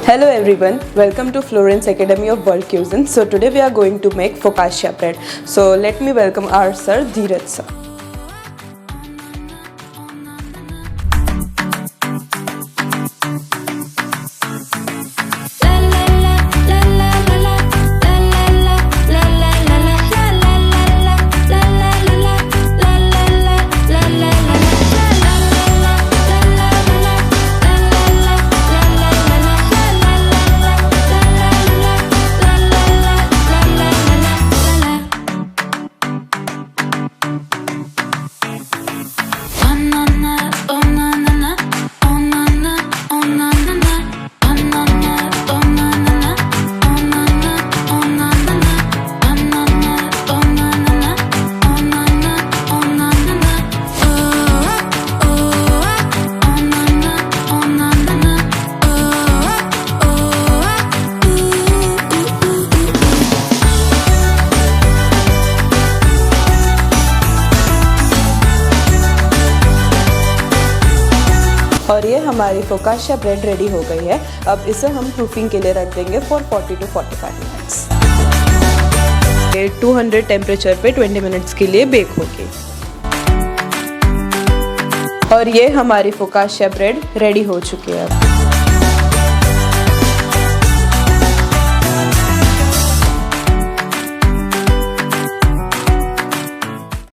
Hello everyone, welcome to Florence Academy of World Cuisine. So today we are going to make focaccia bread. So let me welcome our sir, Dheeraj sir. और ये हमारी फोकाशिया bread ready हो गई है। अब इसे हम proofing के लिए रख देंगे फॉर 40 to 45 मिनट्स। 200 टेम्परेचर पे 20 मिनट्स के लिए बेक होगी। और ये हमारी फोकाशिया ब्रेड रेडी हो चुकी है।